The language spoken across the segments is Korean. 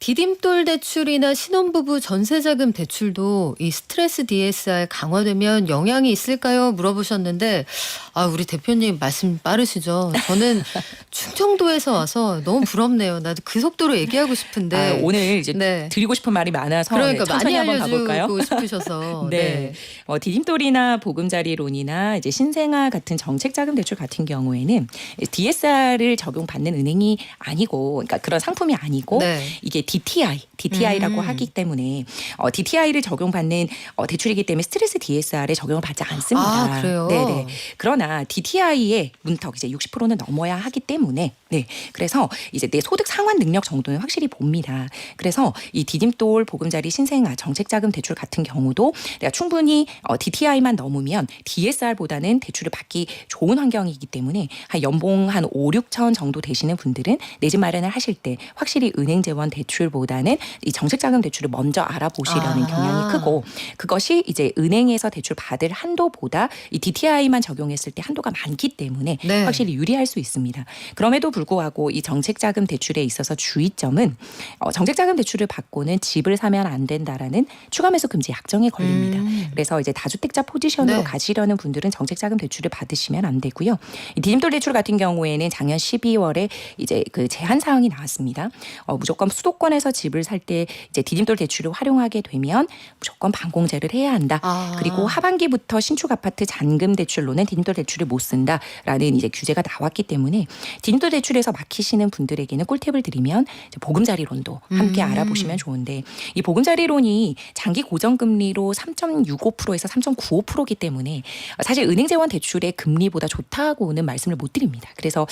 디딤돌 대출이나 신혼부부 전세자금 대출도 이 스트레스 DSR 강화되면 영향이 있을까요? 물어보셨는데 우리 대표님 말씀 빠르시죠. 저는 충청도에서 와서 너무 부럽네요. 나도 그 속도로 얘기하고 싶은데 오늘 이제 드리고 싶은 말이 많아서 그러니까 천천히 많이 한번 가볼까요? 알려주고 싶으셔서. 네. 디딤돌이나 보금자리론이나 이제 신생아 같은 정책자금 대출 같은 경우에는 DSR을 적용받는 은행이 아니고, 그러니까 그런 상품이 아니고 이게 DTI라고 하기 때문에 DTI를 적용받는 대출이기 때문에 스트레스 DSR에 적용을 받지 않습니다. 그래요? 네네. 그러나 DTI의 문턱 이제 60%는 넘어야 하기 때문에 그래서 이제 내 소득 상환 능력 정도는 확실히 봅니다. 그래서 이 디딤돌, 보금자리, 신생아, 정책자금 대출 같은 경우도 내가 충분히 DTI만 넘으면 DSR보다는 대출을 받기 좋은 환경이기 때문에 한 연봉 한 5, 6천 정도 되시는 분들은 내 집 마련을 하실 때 확실히 은행 재원 대출보다는 이 정책자금 대출을 먼저 알아보시려는 경향이 크고, 그것이 이제 은행에서 대출 받을 한도보다 이 DTI만 적용했을 때 한도가 많기 때문에 확실히 유리할 수 있습니다. 그럼에도 불구하고 이 정책자금 대출에 있어서 주의점은 정책자금 대출을 받고는 집을 사면 안 된다라는 추가매수 금지 약정에 걸립니다. 그래서 이제 다주택자 포지션으로 가시려는 분들은 정책자금 대출을 받으시면 안 되고요. 이 디딤돌 대출 같은 경우에는 작년 12월에 이제 그 제한 사항이 나왔습니다. 무조건 수도권에서 집을 살 때 이제 디딤돌 대출을 활용하게 되면 무조건 반공제를 해야 한다. 그리고 하반기부터 신축 아파트 잔금 대출로는 디딤돌 대출을 못 쓴다라는 이제 규제가 나왔기 때문에 디딤돌 대출에서 막히시는 분들에게는 꿀팁을 드리면 보금자리론도 함께 알아보시면 좋은데, 이 보금자리론이 장기 고정금리로 3.65%에서 3.95%이기 때문에 사실 은행 재원 대출의 금리보다 좋다고는 말씀을 못 드립니다. 그래서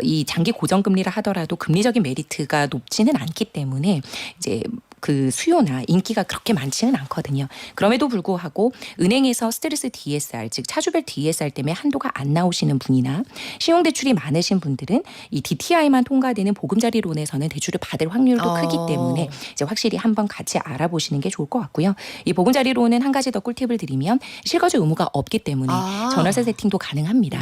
이 장기 고정금리라 하더라도 금리적인 메리트가 높지는 않기 때문에 이제 그 수요나 인기가 그렇게 많지는 않거든요. 그럼에도 불구하고 은행에서 스트레스 DSR, 즉 차주별 DSR 때문에 한도가 안 나오시는 분이나 신용대출이 많으신 분들은 이 DTI만 통과되는 보금자리론에서는 대출을 받을 확률도 크기 때문에 이제 확실히 한번 같이 알아보시는 게 좋을 것 같고요. 이 보금자리론은 한 가지 더 꿀팁을 드리면 실거주 의무가 없기 때문에 전월세 세팅도 가능합니다.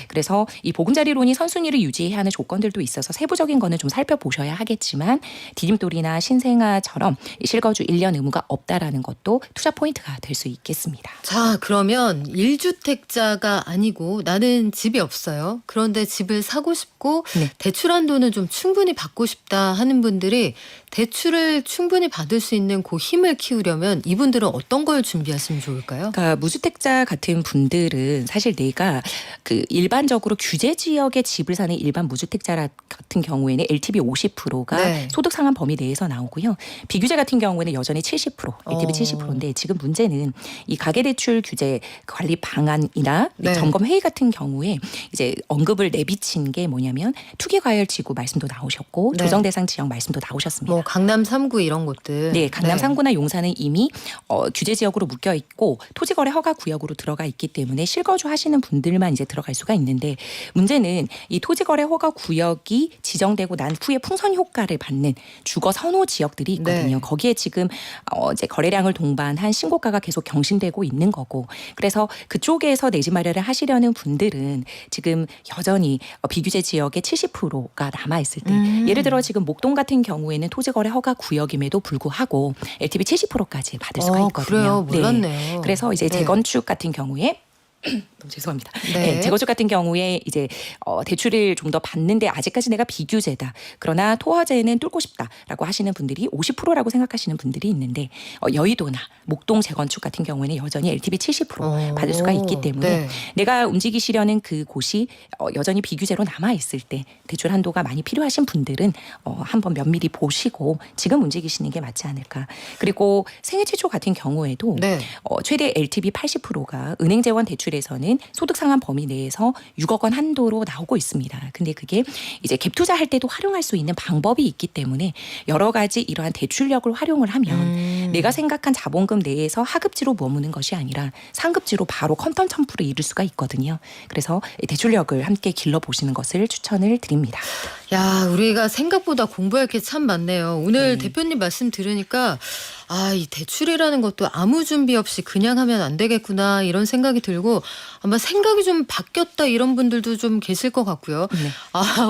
그래서 이 보금자리론이 선순위를 유지해야 하는 조건들도 있어서 세부적인 거는 좀 살펴보셔야 하겠지만, 디딤돌이나 신생아 처럼 실거주 1년 의무가 없다라는 것도 투자 포인트가 될 수 있겠습니다. 자, 그러면 1주택자가 아니고 나는 집이 없어요. 그런데 집을 사고 싶고 대출 한도는 좀 충분히 받고 싶다 하는 분들이 대출을 충분히 받을 수 있는 그 힘을 키우려면 이분들은 어떤 걸 준비하시면 좋을까요? 그러니까 무주택자 같은 분들은 사실 내가 그 일반적으로 규제 지역에 집을 사는 일반 무주택자 같은 경우에는 LTV 50%가 소득 상한 범위 내에서 나오고요. 비규제 같은 경우에는 여전히 70%, LTV 70%인데 지금 문제는 이 가계대출 규제 관리 방안이나 점검 회의 같은 경우에 이제 언급을 내비친 게 뭐냐면 투기과열지구 말씀도 나오셨고 조정 대상 지역 말씀도 나오셨습니다. 뭐 강남 3구 이런 곳들. 강남 3구나 용산은 이미 규제 지역으로 묶여 있고 토지거래 허가 구역으로 들어가 있기 때문에 실거주 하시는 분들만 이제 들어갈 수가 있는데, 문제는 이 토지거래 허가 구역이 지정되고 난 후에 풍선 효과를 받는 주거 선호 지역들이 있거든요. 거기에 지금 이제 거래량을 동반한 신고가가 계속 경신되고 있는 거고, 그래서 그쪽에서 내 집 마련을 하시려는 분들은 지금 여전히 비규제 지역의 70%가 남아 있을 때, 예를 들어 지금 목동 같은 경우에는 토지거래 허가 구역임에도 불구하고 LTV 70%까지 받을 수가 있거든요. 그래요? 몰랐네요. 그래서 이제 재건축 같은 경우에 너무 죄송합니다. 재건축 같은 경우에 이제 대출을 좀 더 받는데 아직까지 내가 비규제다. 그러나 토화제는 뚫고 싶다라고 하시는 분들이 50%라고 생각하시는 분들이 있는데, 여의도나 목동 재건축 같은 경우에는 여전히 LTV 70% 받을 수가 있기 때문에 내가 움직이시려는 그 곳이 여전히 비규제로 남아 있을 때 대출 한도가 많이 필요하신 분들은 한번 면밀히 보시고 지금 움직이시는 게 맞지 않을까. 그리고 생애 최초 같은 경우에도 최대 LTV 80%가 은행 재원 대출에서는 소득 상한 범위 내에서 6억 원 한도로 나오고 있습니다. 근데 그게 이제 갭 투자할 때도 활용할 수 있는 방법이 있기 때문에 여러 가지 이러한 대출력을 활용을 하면 내가 생각한 자본금 내에서 하급지로 머무는 것이 아니라 상급지로 바로 컨텀텀프를 이룰 수가 있거든요. 그래서 대출력을 함께 길러보시는 것을 추천을 드립니다. 야, 우리가 생각보다 공부할 게 참 많네요. 오늘 대표님 말씀 들으니까 이 대출이라는 것도 아무 준비 없이 그냥 하면 안 되겠구나 이런 생각이 들고, 아마 생각이 좀 바뀌었다 이런 분들도 좀 계실 것 같고요.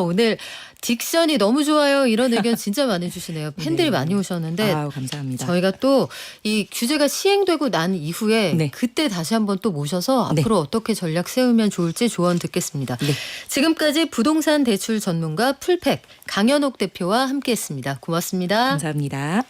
오늘 딕션이 너무 좋아요. 이런 의견 진짜 많이 주시네요. 팬들이 네. 많이 오셨는데 아우, 감사합니다. 저희가 또 이 규제가 시행되고 난 이후에 네. 그때 다시 한번 또 모셔서 네. 앞으로 어떻게 전략 세우면 좋을지 조언 듣겠습니다. 네. 지금까지 부동산 대출 전문가 풀팩 강현옥 대표와 함께했습니다. 고맙습니다. 감사합니다.